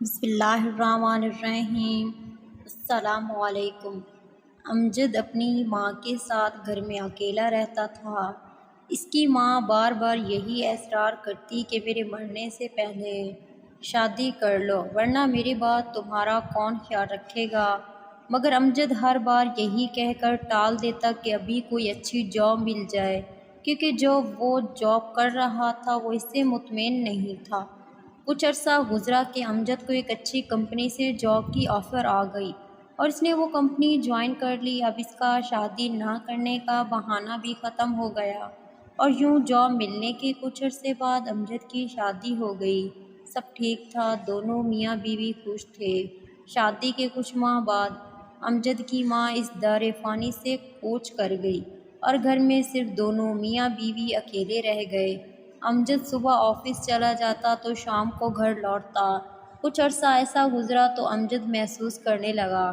بسم اللہ الرحمن الرحیم۔ السلام علیکم۔ امجد اپنی ماں کے ساتھ گھر میں اکیلا رہتا تھا۔ اس کی ماں بار بار یہی اصرار کرتی کہ میرے مرنے سے پہلے شادی کر لو ورنہ میرے بعد تمہارا کون خیال رکھے گا، مگر امجد ہر بار یہی کہہ کر ٹال دیتا کہ ابھی کوئی اچھی جاب مل جائے، کیونکہ جو وہ جاب کر رہا تھا وہ اس سے مطمئن نہیں تھا۔ کچھ عرصہ گزرا کہ امجد کو ایک اچھی کمپنی سے جاب کی آفر آ گئی اور اس نے وہ کمپنی جوائن کر لی۔ اب اس کا شادی نہ کرنے کا بہانہ بھی ختم ہو گیا اور یوں جاب ملنے کے کچھ عرصے بعد امجد کی شادی ہو گئی۔ سب ٹھیک تھا، دونوں میاں بیوی خوش تھے۔ شادی کے کچھ ماہ بعد امجد کی ماں اس دار فانی سے کوچ کر گئی اور گھر میں صرف دونوں میاں بیوی اکیلے رہ گئے۔ امجد صبح آفس چلا جاتا تو شام کو گھر لوٹتا۔ کچھ عرصہ ایسا گزرا تو امجد محسوس کرنے لگا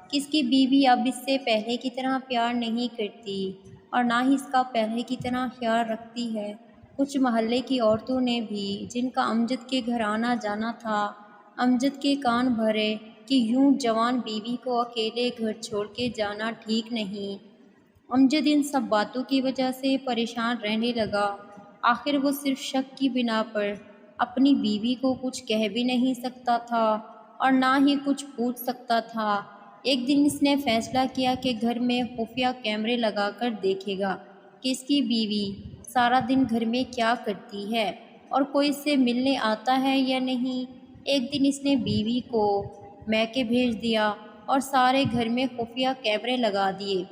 کہ اس کی بیوی اب اس سے پہلے کی طرح پیار نہیں کرتی اور نہ ہی اس کا پہلے کی طرح خیال رکھتی ہے۔ کچھ محلے کی عورتوں نے بھی، جن کا امجد کے گھر آنا جانا تھا، امجد کے کان بھرے کہ یوں جوان بیوی کو اکیلے گھر چھوڑ کے جانا ٹھیک نہیں۔ امجد ان سب باتوں کی وجہ سے پریشان رہنے لگا۔ آخر وہ صرف شک کی بنا پر اپنی بیوی کو کچھ کہہ بھی نہیں سکتا تھا اور نہ ہی کچھ پوچھ سکتا تھا۔ ایک دن اس نے فیصلہ کیا کہ گھر میں خفیہ کیمرے لگا کر دیکھے گا کہ اس کی بیوی سارا دن گھر میں کیا کرتی ہے اور کوئی اس سے ملنے آتا ہے یا نہیں۔ ایک دن اس نے بیوی کو میکے بھیج دیا اور سارے گھر میں خفیہ کیمرے لگا دیے۔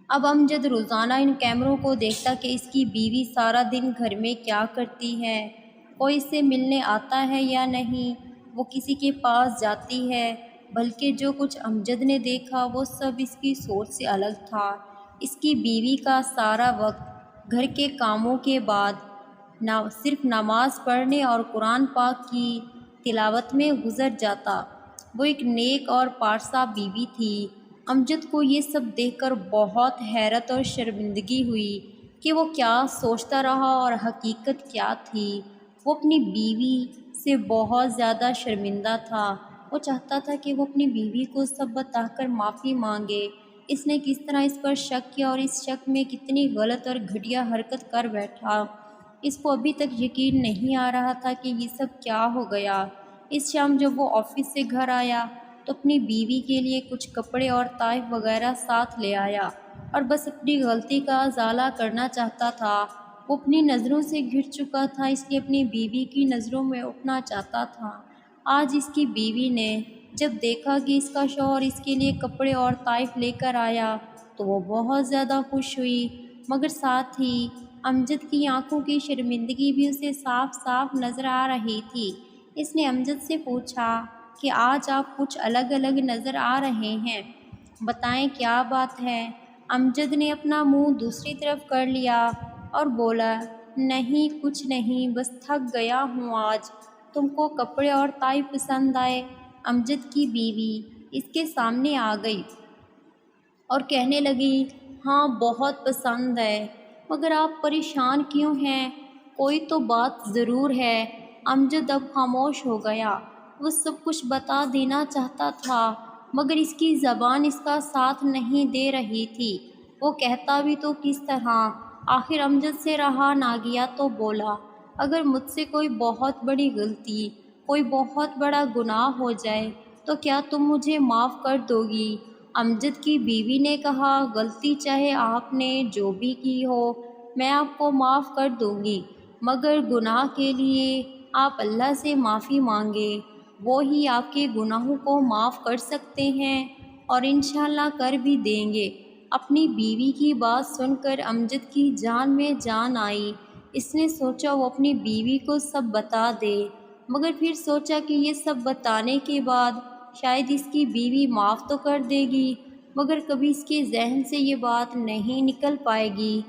اب امجد روزانہ ان کیمروں کو دیکھتا کہ اس کی بیوی سارا دن گھر میں کیا کرتی ہے، کوئی اس سے ملنے آتا ہے یا نہیں، وہ کسی کے پاس جاتی ہے۔ بلکہ جو کچھ امجد نے دیکھا وہ سب اس کی سوچ سے الگ تھا۔ اس کی بیوی کا سارا وقت گھر کے کاموں کے بعد صرف نماز پڑھنے اور قرآن پاک کی تلاوت میں گزر جاتا۔ وہ ایک نیک اور پارسا بیوی تھی۔ امجد کو یہ سب دیکھ کر بہت حیرت اور شرمندگی ہوئی کہ وہ کیا سوچتا رہا اور حقیقت کیا تھی۔ وہ اپنی بیوی سے بہت زیادہ شرمندہ تھا۔ وہ چاہتا تھا کہ وہ اپنی بیوی کو سب بتا کر معافی مانگے۔ اس نے کس طرح اس پر شک کیا اور اس شک میں کتنی غلط اور گھٹیا حرکت کر بیٹھا۔ اس کو ابھی تک یقین نہیں آ رہا تھا کہ یہ سب کیا ہو گیا۔ اس شام جب وہ آفس سے گھر آیا تو اپنی بیوی کے لیے کچھ کپڑے اور تحائف وغیرہ ساتھ لے آیا اور بس اپنی غلطی کا ازالہ کرنا چاہتا تھا۔ وہ اپنی نظروں سے گھٹ چکا تھا، اس لیے اپنی بیوی کی نظروں میں اٹھنا چاہتا تھا۔ آج اس کی بیوی نے جب دیکھا کہ اس کا شوہر اس کے لیے کپڑے اور تحائف لے کر آیا تو وہ بہت زیادہ خوش ہوئی، مگر ساتھ ہی امجد کی آنکھوں کی شرمندگی بھی اسے صاف صاف نظر آ رہی تھی۔ اس نے امجد سے پوچھا کہ آج آپ کچھ الگ الگ نظر آ رہے ہیں، بتائیں کیا بات ہے؟ امجد نے اپنا منہ دوسری طرف کر لیا اور بولا، نہیں کچھ نہیں، بس تھک گیا ہوں آج۔ تم کو کپڑے اور تحائف پسند آئے؟ امجد کی بیوی اس کے سامنے آ گئی اور کہنے لگی، ہاں بہت پسند ہے، مگر آپ پریشان کیوں ہیں؟ کوئی تو بات ضرور ہے۔ امجد اب خاموش ہو گیا۔ وہ سب کچھ بتا دینا چاہتا تھا مگر اس کی زبان اس کا ساتھ نہیں دے رہی تھی۔ وہ کہتا بھی تو کس طرح؟ آخر امجد سے رہا نہ گیا تو بولا، اگر مجھ سے کوئی بہت بڑی غلطی، کوئی بہت بڑا گناہ ہو جائے تو کیا تم مجھے معاف کر دو گی؟ امجد کی بیوی نے کہا، غلطی چاہے آپ نے جو بھی کی ہو میں آپ کو معاف کر دوں گی، مگر گناہ کے لیے آپ اللہ سے معافی مانگے، وہ ہی آپ کے گناہوں کو معاف کر سکتے ہیں اور انشاءاللہ کر بھی دیں گے۔ اپنی بیوی کی بات سن کر امجد کی جان میں جان آئی۔ اس نے سوچا وہ اپنی بیوی کو سب بتا دے، مگر پھر سوچا کہ یہ سب بتانے کے بعد شاید اس کی بیوی معاف تو کر دے گی مگر کبھی اس کے ذہن سے یہ بات نہیں نکل پائے گی۔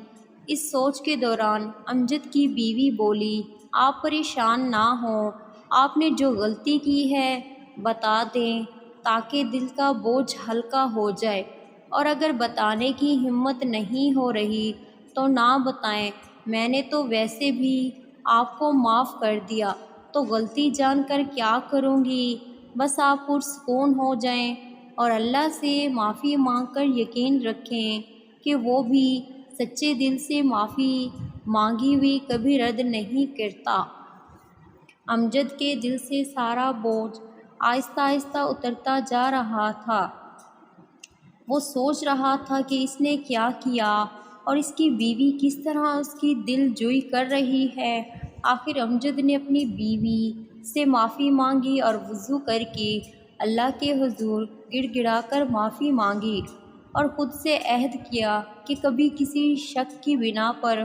اس سوچ کے دوران امجد کی بیوی بولی، آپ پریشان نہ ہوں، آپ نے جو غلطی کی ہے بتا دیں تاکہ دل کا بوجھ ہلکا ہو جائے، اور اگر بتانے کی ہمت نہیں ہو رہی تو نہ بتائیں، میں نے تو ویسے بھی آپ کو معاف کر دیا۔ تو غلطی جان کر کیا کروں گی، بس آپ پرسکون ہو جائیں اور اللہ سے معافی مانگ کر یقین رکھیں کہ وہ بھی سچے دل سے معافی مانگی ہوئی کبھی رد نہیں کرتا۔ امجد کے دل سے سارا بوجھ آہستہ آہستہ اترتا جا رہا تھا۔ وہ سوچ رہا تھا کہ اس نے کیا کیا اور اس کی بیوی کس طرح اس کی دل جوئی کر رہی ہے۔ آخر امجد نے اپنی بیوی سے معافی مانگی اور وضو کر کے اللہ کے حضور گڑ گڑا کر معافی مانگی اور خود سے عہد کیا کہ کبھی کسی شک کی بنا پر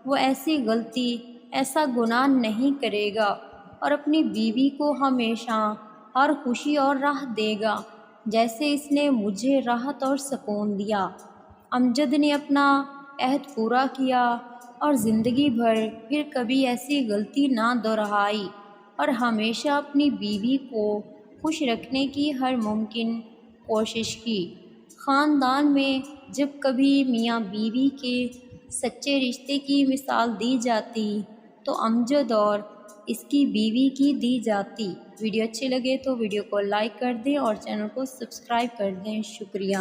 وہ ایسی غلطی، ایسا گناہ نہیں کرے گا اور اپنی بیوی کو ہمیشہ ہر خوشی اور راحت دے گا جیسے اس نے مجھے راحت اور سکون دیا۔ امجد نے اپنا عہد پورا کیا اور زندگی بھر پھر کبھی ایسی غلطی نہ دہرائی اور ہمیشہ اپنی بیوی کو خوش رکھنے کی ہر ممکن کوشش کی۔ خاندان میں جب کبھی میاں بیوی کے سچے رشتے کی مثال دی جاتی تو امجد اور اس کی بیوی کی دی جاتی۔ ویڈیو اچھے لگے تو ویڈیو کو لائک کر دیں اور چینل کو سبسکرائب کر دیں۔ شکریہ۔